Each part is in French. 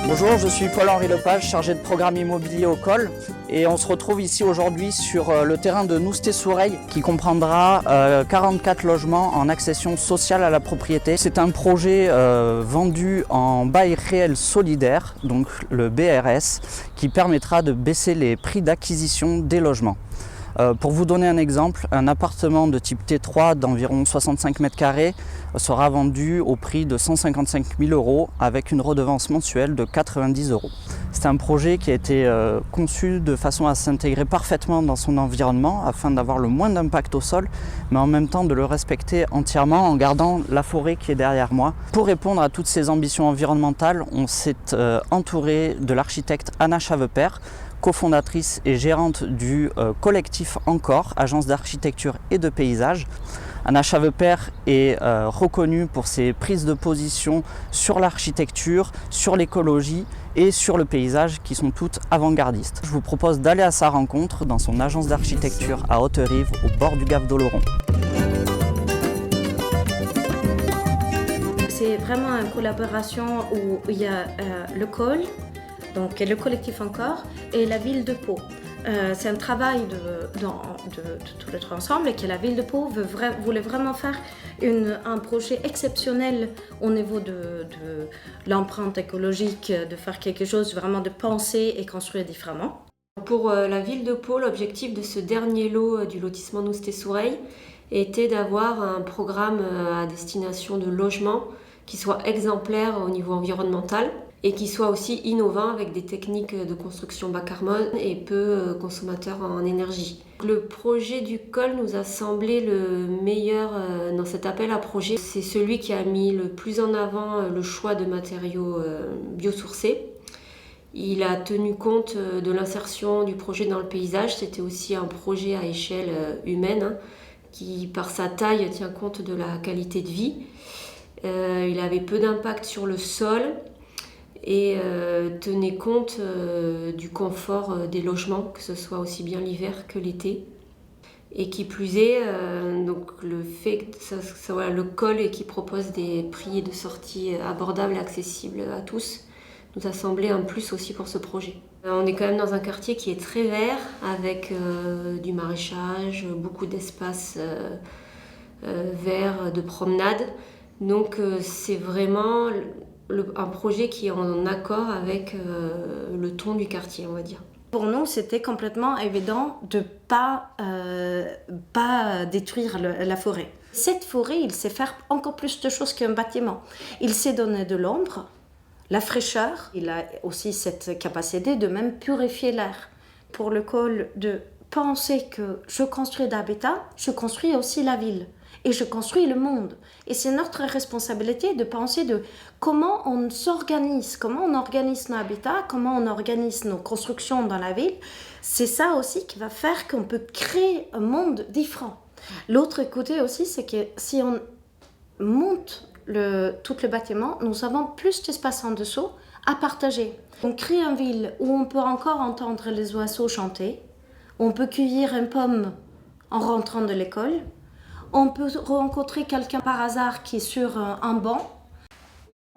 Bonjour, je suis Paul-Henri Lepage, chargé de programme immobilier au COL et on se retrouve ici aujourd'hui sur le terrain de Noustet-Soureil qui comprendra 44 logements en accession sociale à la propriété. C'est un projet vendu en bail réel solidaire, donc le BRS, qui permettra de baisser les prix d'acquisition des logements. Pour vous donner un exemple, un appartement de type T3 d'environ 65 mètres carrés sera vendu au prix de 155 000 € avec une redevance mensuelle de 90 €. C'est un projet qui a été conçu de façon à s'intégrer parfaitement dans son environnement afin d'avoir le moins d'impact au sol, mais en même temps de le respecter entièrement en gardant la forêt qui est derrière moi. Pour répondre à toutes ces ambitions environnementales, on s'est entouré de l'architecte Anna Chavepert, cofondatrice et gérante du collectif Encore, agence d'architecture et de paysage. Anna Chavepert est reconnue pour ses prises de position sur l'architecture, sur l'écologie et sur le paysage qui sont toutes avant-gardistes. Je vous propose d'aller à sa rencontre dans son agence d'architecture à Haute-Rive, au bord du Gave d'Oloron. C'est vraiment une collaboration où il y a le COL, donc le collectif Encore, et la ville de Pau. C'est un travail de tout l'être ensemble et que la ville de Pau voulait vraiment faire un projet exceptionnel au niveau de l'empreinte écologique, de faire quelque chose vraiment de penser et construire différemment. Pour la ville de Pau, l'objectif de ce dernier lot du lotissement Noustet-Soureil était d'avoir un programme à destination de logement qui soit exemplaire au niveau environnemental et qui soit aussi innovant avec des techniques de construction bas carbone et peu consommateur en énergie. Le projet du COL nous a semblé le meilleur dans cet appel à projet. C'est celui qui a mis le plus en avant le choix de matériaux biosourcés. Il a tenu compte de l'insertion du projet dans le paysage. C'était aussi un projet à échelle humaine qui, par sa taille, tient compte de la qualité de vie. Il avait peu d'impact sur le sol et tenait compte du confort des logements, que ce soit aussi bien l'hiver que l'été. Et qui plus est, donc le fait que le COL et qui propose des prix de sortie abordables et accessibles à tous nous a semblé un plus aussi pour ce projet. On est quand même dans un quartier qui est très vert, avec du maraîchage, beaucoup d'espaces verts de promenade. Donc c'est vraiment un projet qui est en accord avec le ton du quartier, on va dire. Pour nous, c'était complètement évident de ne pas détruire la forêt. Cette forêt, il sait faire encore plus de choses qu'un bâtiment. Il sait donner de l'ombre, la fraîcheur. Il a aussi cette capacité de même purifier l'air. Pour le COL, de penser que je construis d'habitat, je construis aussi la ville. Et je construis le monde. Et c'est notre responsabilité de penser de comment on s'organise, comment on organise nos habitats, comment on organise nos constructions dans la ville. C'est ça aussi qui va faire qu'on peut créer un monde différent. L'autre côté aussi, c'est que si on monte tout le bâtiment, nous avons plus d'espace en dessous à partager. On crée une ville où on peut encore entendre les oiseaux chanter, on peut cueillir une pomme en rentrant de l'école, on peut rencontrer quelqu'un par hasard qui est sur un banc.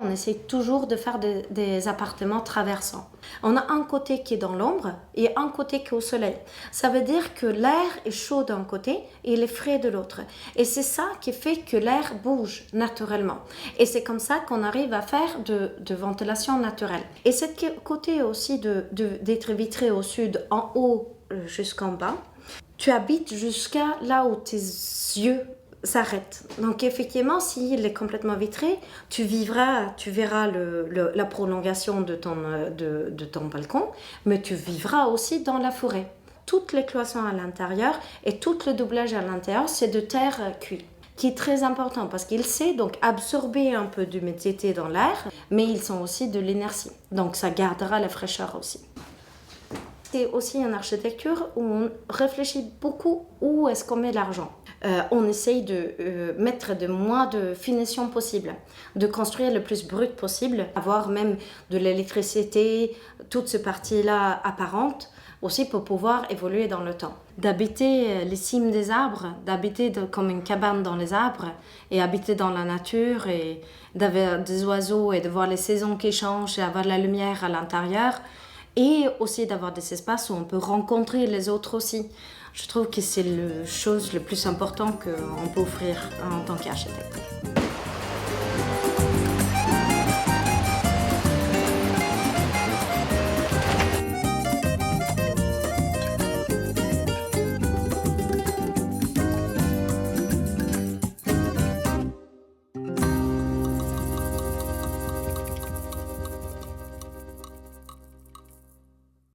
On essaie toujours de faire des appartements traversants. On a un côté qui est dans l'ombre et un côté qui est au soleil. Ça veut dire que l'air est chaud d'un côté et il est frais de l'autre. Et c'est ça qui fait que l'air bouge naturellement. Et c'est comme ça qu'on arrive à faire de ventilation naturelle. Et ce côté aussi d'être vitré au sud, en haut jusqu'en bas, tu habites jusqu'à là où tes yeux s'arrêtent. Donc effectivement, s'il est complètement vitré, tu verras la prolongation de ton balcon, mais tu vivras aussi dans la forêt. Toutes les cloisons à l'intérieur et tout le doublage à l'intérieur, c'est de terre cuite, qui est très important parce qu'il sait donc absorber un peu d'humidité dans l'air, mais ils sont aussi de l'énergie. Donc ça gardera la fraîcheur aussi. C'est aussi une architecture où on réfléchit beaucoup où est-ce qu'on met l'argent. On essaye de mettre le moins de finition possible, de construire le plus brut possible, avoir même de l'électricité, toute cette partie-là apparente, aussi pour pouvoir évoluer dans le temps. D'habiter les cimes des arbres, d'habiter comme une cabane dans les arbres et habiter dans la nature et d'avoir des oiseaux et de voir les saisons qui changent et avoir de la lumière à l'intérieur et aussi d'avoir des espaces où on peut rencontrer les autres aussi. Je trouve que c'est la chose la plus importante qu'on peut offrir en tant qu'architecte.